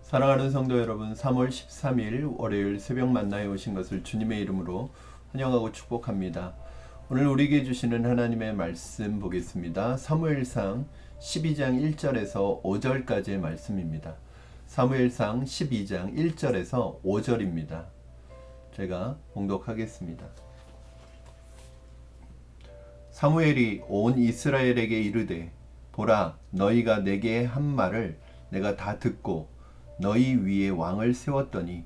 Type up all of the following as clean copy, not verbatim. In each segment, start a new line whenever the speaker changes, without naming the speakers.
사랑하는 성도 여러분, 3월 13일 월요일 새벽 만나에 오신 것을 주님의 이름으로 환영하고 축복합니다. 오늘 우리에게 주시는 하나님의 말씀 보겠습니다. 사무엘상 12장 1절에서 5절까지의 말씀입니다. 사무엘상 12장 1절에서 5절입니다. 제가 봉독하겠습니다. 사무엘이 온 이스라엘에게 이르되, 보라, 너희가 내게 한 말을 내가 다 듣고 너희 위에 왕을 세웠더니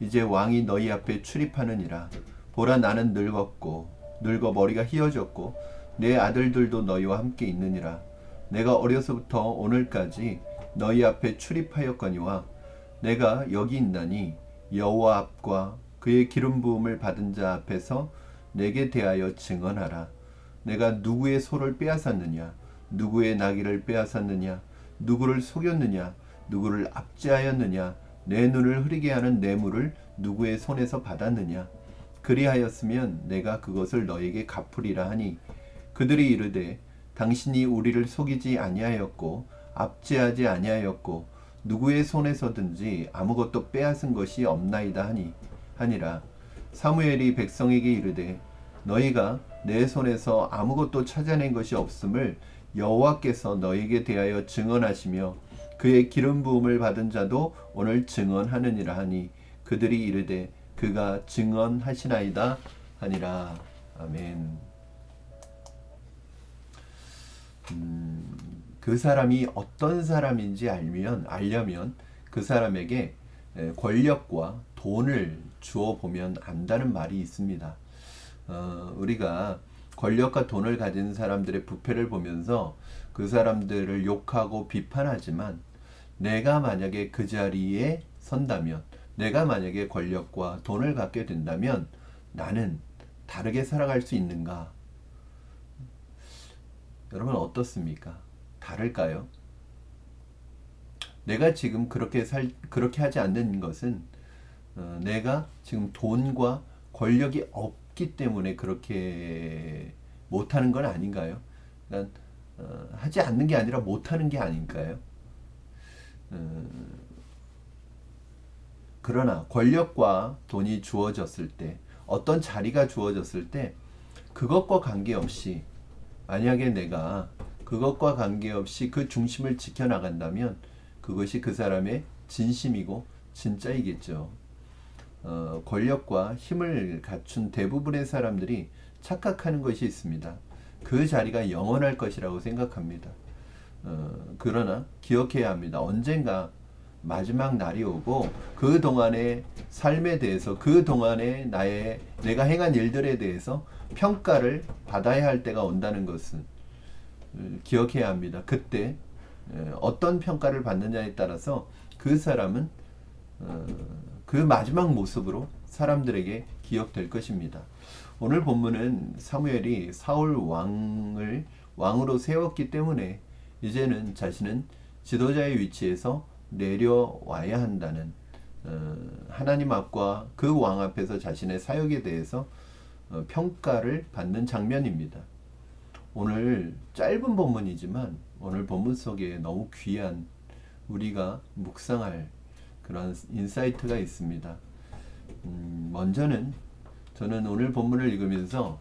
이제 왕이 너희 앞에 출입하느니라. 보라, 나는 늙었고 늙어 머리가 희어졌고 내 아들들도 너희와 함께 있느니라. 내가 어려서부터 오늘까지 너희 앞에 출입하였거니와 내가 여기 있나니 여호와 앞과 그의 기름 부음을 받은 자 앞에서 내게 대하여 증언하라. 내가 누구의 소를 빼앗았느냐, 누구의 나귀를 빼앗았느냐, 누구를 속였느냐, 누구를 압제하였느냐, 내 눈을 흐리게 하는 뇌물을 누구의 손에서 받았느냐. 그리하였으면 내가 그것을 너에게 갚으리라 하니, 그들이 이르되, 당신이 우리를 속이지 아니하였고 압제하지 아니하였고 누구의 손에서든지 아무것도 빼앗은 것이 없나이다 하니라. 사무엘이 백성에게 이르되, 너희가 내 손에서 아무것도 찾아낸 것이 없음을 여호와께서 너희에게 대하여 증언하시며 그의 기름 부음을 받은 자도 오늘 증언하느니라 하니, 그들이 이르되 그가 증언하시나이다 하니라. 아멘. 그 사람이 어떤 사람인지 알려면 그 사람에게 권력과 돈을 주어 보면 안다는 말이 있습니다. 우리가 권력과 돈을 가진 사람들의 부패를 보면서 그 사람들을 욕하고 비판하지만, 내가 만약에 그 자리에 선다면, 내가 만약에 권력과 돈을 갖게 된다면 나는 다르게 살아갈 수 있는가? 여러분 어떻습니까? 다를까요? 내가 지금 그렇게 하지 않는 것은 내가 지금 돈과 권력이 없기 때문에 그렇게 못하는 건 아닌가요? 그러니까 하지 않는 게 아니라 못하는 게 아닌가요? 그러나 권력과 돈이 주어졌을 때, 어떤 자리가 주어졌을 때, 그것과 관계없이, 만약에 내가 그것과 관계없이 그 중심을 지켜나간다면 그것이 그 사람의 진심이고 진짜이겠죠. 권력과 힘을 갖춘 대부분의 사람들이 착각하는 것이 있습니다. 그 자리가 영원할 것이라고 생각합니다. 그러나 기억해야 합니다. 언젠가 마지막 날이 오고 그 동안의 삶에 대해서, 그 동안의 내가 행한 일들에 대해서 평가를 받아야 할 때가 온다는 것은 기억해야 합니다. 그때 어떤 평가를 받느냐에 따라서 그 사람은 그 마지막 모습으로 사람들에게 기억될 것입니다. 오늘 본문은 사무엘이 사울 왕을 왕으로 세웠기 때문에 이제는 자신은 지도자의 위치에서 내려와야 한다는, 하나님 앞과 그 왕 앞에서 자신의 사역에 대해서 평가를 받는 장면입니다. 오늘 짧은 본문이지만 오늘 본문 속에 너무 귀한, 우리가 묵상할 그런 인사이트가 있습니다. 먼저는 저는 오늘 본문을 읽으면서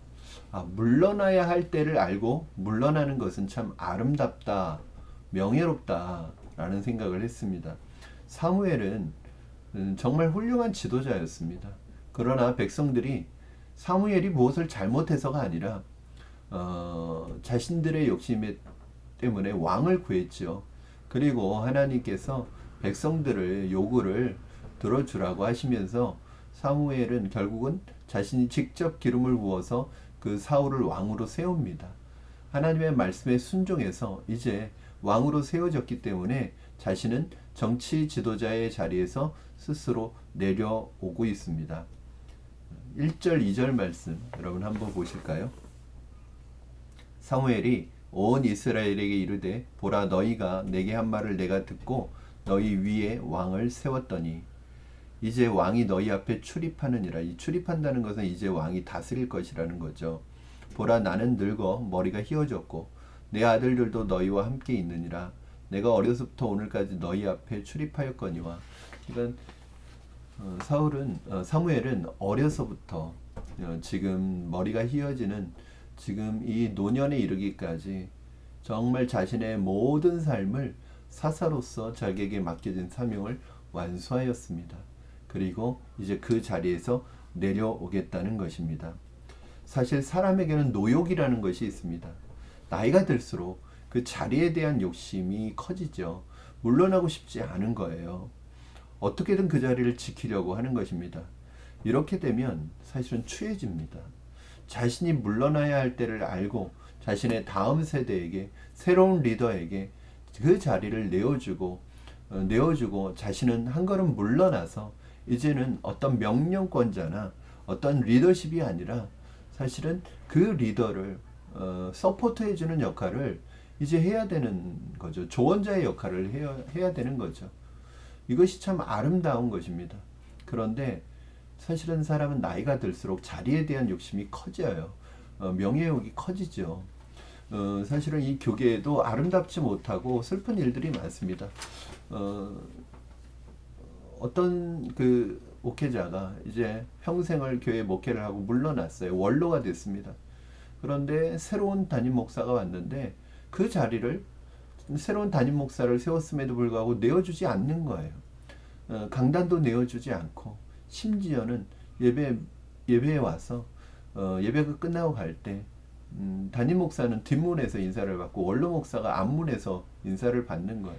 물러나야 할 때를 알고 물러나는 것은 참 아름답다, 명예롭다 라는 생각을 했습니다. 사무엘은 정말 훌륭한 지도자였습니다. 그러나 백성들이 사무엘이 무엇을 잘못해서가 아니라 자신들의 욕심 때문에 왕을 구했죠. 그리고 하나님께서 백성들의 요구를 들어주라고 하시면서 사무엘은 결국은 자신이 직접 기름을 부어서 그 사울을 왕으로 세웁니다. 하나님의 말씀에 순종해서 이제 왕으로 세워졌기 때문에 자신은 정치 지도자의 자리에서 스스로 내려오고 있습니다. 1절 2절 말씀 여러분 한번 보실까요? 사무엘이 온 이스라엘에게 이르되, 보라, 너희가 내게 한 말을 내가 듣고 너희 위에 왕을 세웠더니 이제 왕이 너희 앞에 출입하느니라. 이 출입한다는 것은 이제 왕이 다스릴 것이라는 거죠. 보라, 나는 늙어 머리가 희어졌고 내 아들들도 너희와 함께 있느니라. 내가 어려서부터 오늘까지 너희 앞에 출입하였거니와 그러니까 사무엘은 어려서부터 지금 머리가 휘어지는 지금 이 노년에 이르기까지 정말 자신의 모든 삶을 사사로서 자기에게 맡겨진 사명을 완수하였습니다. 그리고 이제 그 자리에서 내려오겠다는 것입니다. 사실 사람에게는 노욕이라는 것이 있습니다. 나이가 들수록 그 자리에 대한 욕심이 커지죠. 물러나고 싶지 않은 거예요. 어떻게든 그 자리를 지키려고 하는 것입니다. 이렇게 되면 사실은 추해집니다. 자신이 물러나야 할 때를 알고 자신의 다음 세대에게, 새로운 리더에게 그 자리를 내어주고 자신은 한 걸음 물러나서 이제는 어떤 명령권자나 어떤 리더십이 아니라 사실은 그 리더를 서포트해주는 역할을 이제 해야 되는 거죠. 조언자의 역할을 해야 되는 거죠. 이것이 참 아름다운 것입니다. 그런데 사실은 사람은 나이가 들수록 자리에 대한 욕심이 커져요. 명예욕이 커지죠. 사실은 이 교계에도 아름답지 못하고 슬픈 일들이 많습니다. 어떤 그 목회자가 이제 평생을 교회 목회를 하고 물러났어요. 원로가 됐습니다. 그런데 새로운 담임 목사가 왔는데 그 자리를 새로운 담임 목사를 세웠음에도 불구하고 내어주지 않는 거예요. 강단도 내어주지 않고 심지어는 예배에 와서 예배가 끝나고 갈 때 담임 목사는 뒷문에서 인사를 받고 원로 목사가 앞문에서 인사를 받는 거예요.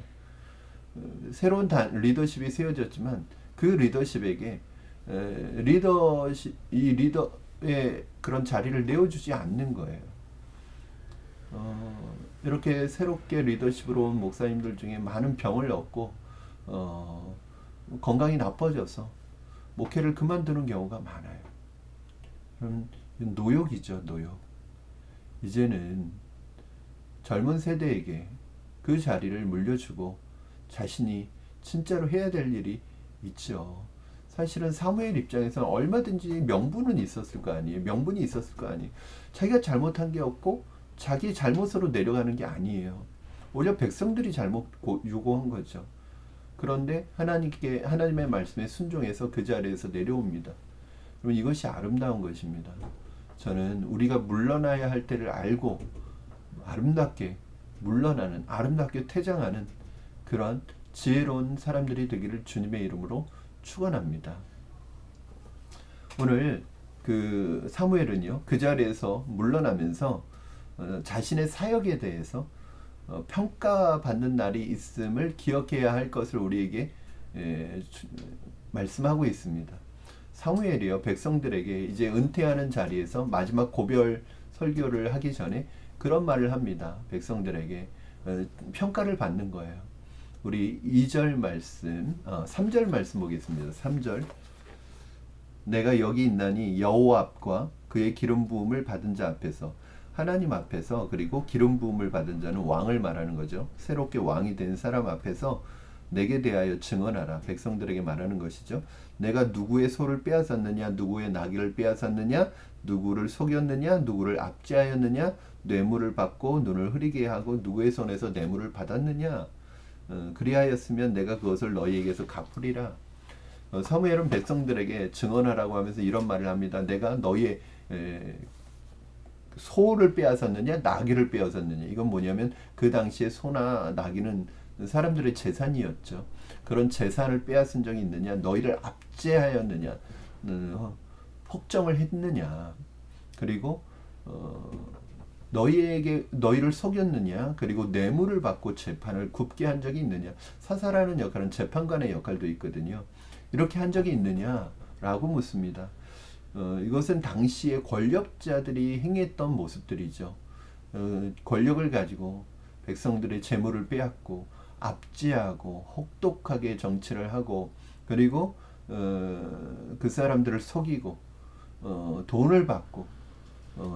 새로운 리더십이 세워졌지만 그 리더십에게 이 리더의 그런 자리를 내어주지 않는 거예요. 이렇게 새롭게 리더십으로 온 목사님들 중에 많은 병을 얻고 건강이 나빠져서 목회를 그만두는 경우가 많아요. 그럼 노욕이죠, 노욕. 이제는 젊은 세대에게 그 자리를 물려주고 자신이 진짜로 해야 될 일이 있죠. 사실은 사무엘 입장에서는 얼마든지 명분은 있었을 거 아니에요. 명분이 있었을 거 아니에요. 자기가 잘못한 게 없고 자기 잘못으로 내려가는 게 아니에요. 오히려 백성들이 잘못 요구한 거죠. 그런데 하나님의 말씀에 순종해서 그 자리에서 내려옵니다. 그럼 이것이 아름다운 것입니다. 저는 우리가 물러나야 할 때를 알고 아름답게 물러나는, 아름답게 퇴장하는 그런 지혜로운 사람들이 되기를 주님의 이름으로 축원합니다. 오늘 그 사무엘은요, 그 자리에서 물러나면서 자신의 사역에 대해서 평가받는 날이 있음을 기억해야 할 것을 우리에게 말씀하고 있습니다. 사무엘이요, 백성들에게 이제 은퇴하는 자리에서 마지막 고별 설교를 하기 전에 그런 말을 합니다. 백성들에게 평가를 받는 거예요. 우리 2절 말씀, 3절 말씀 보겠습니다. 3절. 내가 여기 있나니 여호와 앞과 그의 기름 부음을 받은 자 앞에서, 하나님 앞에서, 그리고 기름 부음을 받은 자는 왕을 말하는 거죠. 새롭게 왕이 된 사람 앞에서 내게 대하여 증언하라. 백성들에게 말하는 것이죠. 내가 누구의 소를 빼앗았느냐, 누구의 나귀를 빼앗았느냐, 누구를 속였느냐, 누구를 압제하였느냐, 뇌물을 받고 눈을 흐리게 하고 누구의 손에서 뇌물을 받았느냐. 그리하였으면 내가 그것을 너희에게서 갚으리라. 사무엘은 백성들에게 증언하라고 하면서 이런 말을 합니다. 내가 너희의 소를 빼앗았느냐, 나귀를 빼앗았느냐. 이건 뭐냐면 그 당시에 소나 나귀는 사람들의 재산이었죠. 그런 재산을 빼앗은 적이 있느냐, 너희를 압제하였느냐, 폭정을 했느냐, 그리고 너희를 속였느냐, 그리고 뇌물을 받고 재판을 굽게 한 적이 있느냐. 사사라는 역할은 재판관의 역할도 있거든요. 이렇게 한 적이 있느냐라고 묻습니다. 이것은 당시의 권력자들이 행했던 모습들이죠. 권력을 가지고 백성들의 재물을 빼앗고 압제하고 혹독하게 정치를 하고, 그리고 그 사람들을 속이고 돈을 받고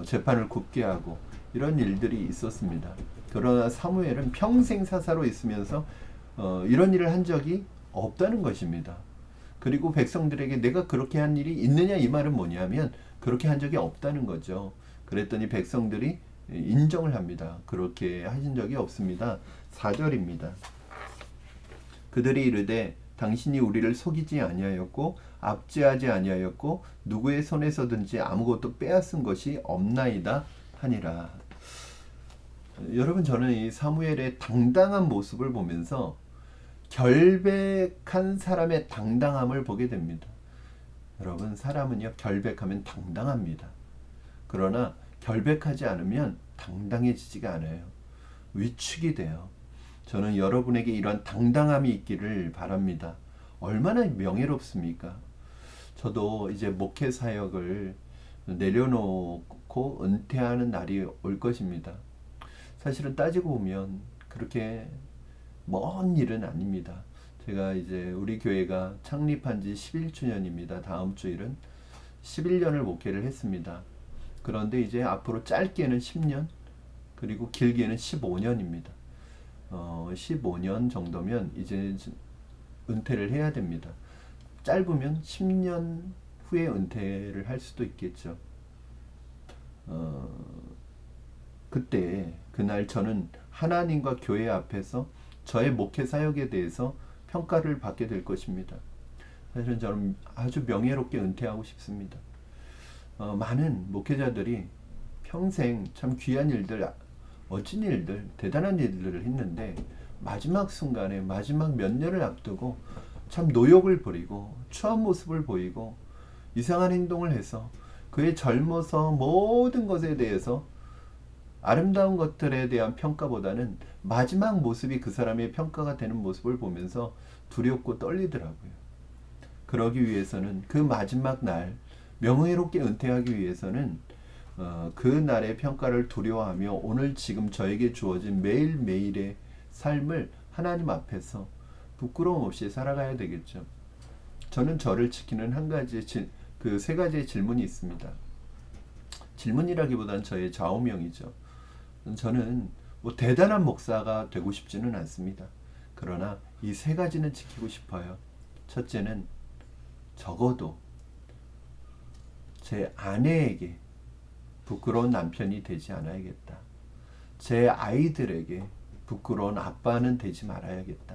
재판을 굽게 하고, 이런 일들이 있었습니다. 그러나 사무엘은 평생 사사로 있으면서 이런 일을 한 적이 없다는 것입니다. 그리고 백성들에게 내가 그렇게 한 일이 있느냐, 이 말은 뭐냐면 그렇게 한 적이 없다는 거죠. 그랬더니 백성들이 인정을 합니다. 그렇게 하신 적이 없습니다. 4절입니다. 그들이 이르되 당신이 우리를 속이지 아니하였고 압제하지 아니하였고 누구의 손에서든지 아무것도 빼앗은 것이 없나이다 하니라. 여러분, 저는 이 사무엘의 당당한 모습을 보면서 결백한 사람의 당당함을 보게 됩니다. 여러분, 사람은요 결백하면 당당합니다. 그러나 결백하지 않으면 당당해지지가 않아요. 위축이 돼요. 저는 여러분에게 이런 당당함이 있기를 바랍니다. 얼마나 명예롭습니까? 저도 이제 목회 사역을 내려놓고 은퇴하는 날이 올 것입니다. 사실은 따지고 보면 그렇게 먼 일은 아닙니다. 제가 이제 우리 교회가 창립한 지 11주년입니다. 다음 주일은 11년을 목회를 했습니다. 그런데 이제 앞으로 짧게는 10년, 그리고 길게는 15년입니다. 15년 정도면 이제 은퇴를 해야 됩니다. 짧으면 10년 후에 은퇴를 할 수도 있겠죠. 그날 저는 하나님과 교회 앞에서 저의 목회 사역에 대해서 평가를 받게 될 것입니다. 사실은 저는 아주 명예롭게 은퇴하고 싶습니다. 많은 목회자들이 평생 참 귀한 일들, 멋진 일들, 대단한 일들을 했는데 마지막 순간에 마지막 몇 년을 앞두고 참 노욕을 부리고 추한 모습을 보이고 이상한 행동을 해서 그의 젊어서 모든 것에 대해서 아름다운 것들에 대한 평가보다는 마지막 모습이 그 사람의 평가가 되는 모습을 보면서 두렵고 떨리더라고요. 그러기 위해서는 그 마지막 날 명예롭게 은퇴하기 위해서는 그 날의 평가를 두려워하며 오늘 지금 저에게 주어진 매일매일의 삶을 하나님 앞에서 부끄러움 없이 살아가야 되겠죠. 저는 저를 지키는 그 세 가지의 질문이 있습니다. 질문이라기보다는 저의 좌우명이죠. 저는 뭐 대단한 목사가 되고 싶지는 않습니다. 그러나 이 세 가지는 지키고 싶어요. 첫째는 적어도 제 아내에게 부끄러운 남편이 되지 않아야겠다. 제 아이들에게 부끄러운 아빠는 되지 말아야겠다.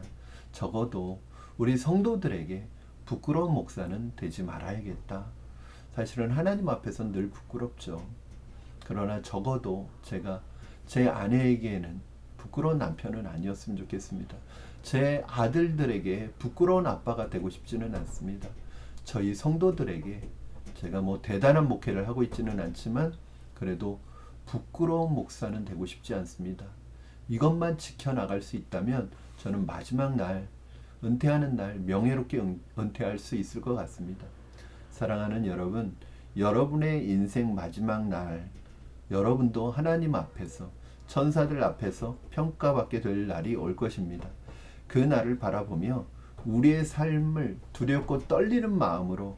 적어도 우리 성도들에게 부끄러운 목사는 되지 말아야겠다. 사실은 하나님 앞에서는 늘 부끄럽죠. 그러나 적어도 제가 제 아내에게는 부끄러운 남편은 아니었으면 좋겠습니다. 제 아들들에게 부끄러운 아빠가 되고 싶지는 않습니다. 저희 성도들에게 제가 뭐 대단한 목회를 하고 있지는 않지만 그래도 부끄러운 목사는 되고 싶지 않습니다. 이것만 지켜나갈 수 있다면 저는 마지막 날, 은퇴하는 날 명예롭게 은퇴할 수 있을 것 같습니다. 사랑하는 여러분, 여러분의 인생 마지막 날, 여러분도 하나님 앞에서, 천사들 앞에서 평가받게 될 날이 올 것입니다. 그 날을 바라보며 우리의 삶을 두렵고 떨리는 마음으로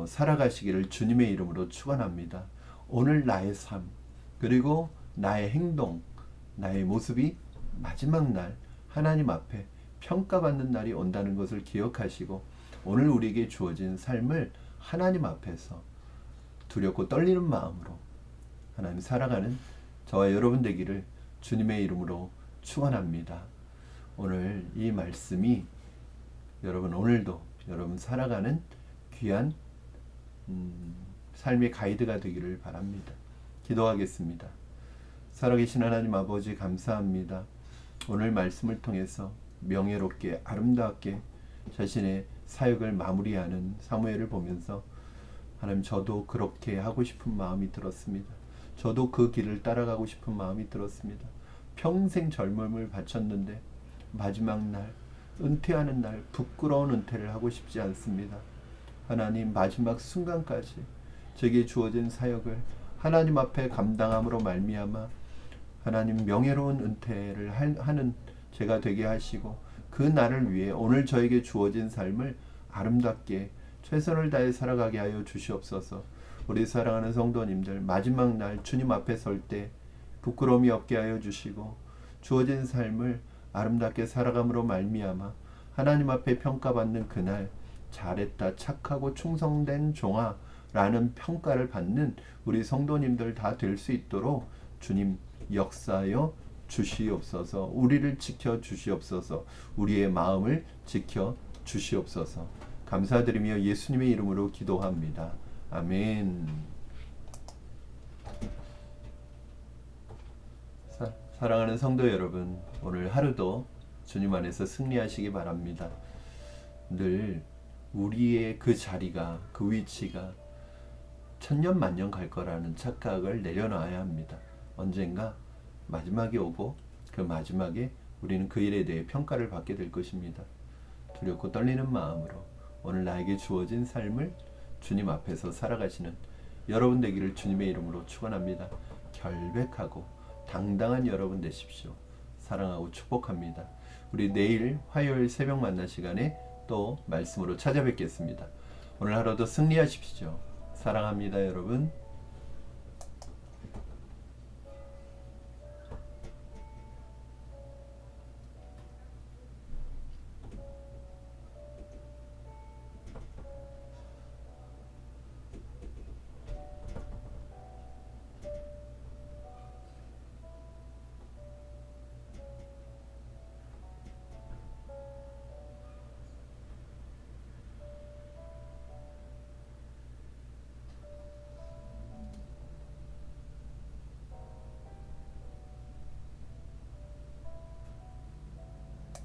살아가시기를 주님의 이름으로 축원합니다. 오늘 나의 삶, 그리고 나의 행동, 나의 모습이 마지막 날 하나님 앞에 평가받는 날이 온다는 것을 기억하시고 오늘 우리에게 주어진 삶을 하나님 앞에서 두렵고 떨리는 마음으로 하나님 살아가는 저와 여러분 되기를 주님의 이름으로 축원합니다. 오늘 이 말씀이 여러분 오늘도 여러분 살아가는 귀한 삶의 가이드가 되기를 바랍니다. 기도하겠습니다. 살아계신 하나님 아버지 감사합니다. 오늘 말씀을 통해서 명예롭게 아름답게 자신의 사역을 마무리하는 사무엘을 보면서 하나님 저도 그렇게 하고 싶은 마음이 들었습니다. 저도 그 길을 따라가고 싶은 마음이 들었습니다. 평생 젊음을 바쳤는데 마지막 날 은퇴하는 날 부끄러운 은퇴를 하고 싶지 않습니다. 하나님 마지막 순간까지 제게 주어진 사역을 하나님 앞에 감당함으로 말미암아 하나님 명예로운 은퇴를 하는 제가 되게 하시고 그 날을 위해 오늘 저에게 주어진 삶을 아름답게 최선을 다해 살아가게 하여 주시옵소서. 우리 사랑하는 성도님들 마지막 날 주님 앞에 설 때 부끄러움이 없게 하여 주시고 주어진 삶을 아름답게 살아감으로 말미암아 하나님 앞에 평가받는 그날 잘했다 착하고 충성된 종아 라는 평가를 받는 우리 성도님들 다 될 수 있도록 주님 역사하여 주시옵소서. 우리를 지켜 주시옵소서. 우리의 마음을 지켜 주시옵소서. 감사드리며 예수님의 이름으로 기도합니다. 아멘. 사랑하는 성도 여러분, 오늘 하루도 주님 안에서 승리하시기 바랍니다. 늘 우리의 그 자리가, 그 위치가 천년 만년 갈 거라는 착각을 내려놔야 합니다. 언젠가 마지막이 오고 그 마지막에 우리는 그 일에 대해 평가를 받게 될 것입니다. 두렵고 떨리는 마음으로 오늘 나에게 주어진 삶을 주님 앞에서 살아가시는 여러분 되기를 주님의 이름으로 축원합니다. 결백하고 당당한 여러분 되십시오. 사랑하고 축복합니다. 우리 내일 화요일 새벽 만나 시간에 또 말씀으로 찾아뵙겠습니다. 오늘 하루도 승리하십시오. 사랑합니다, 여러분.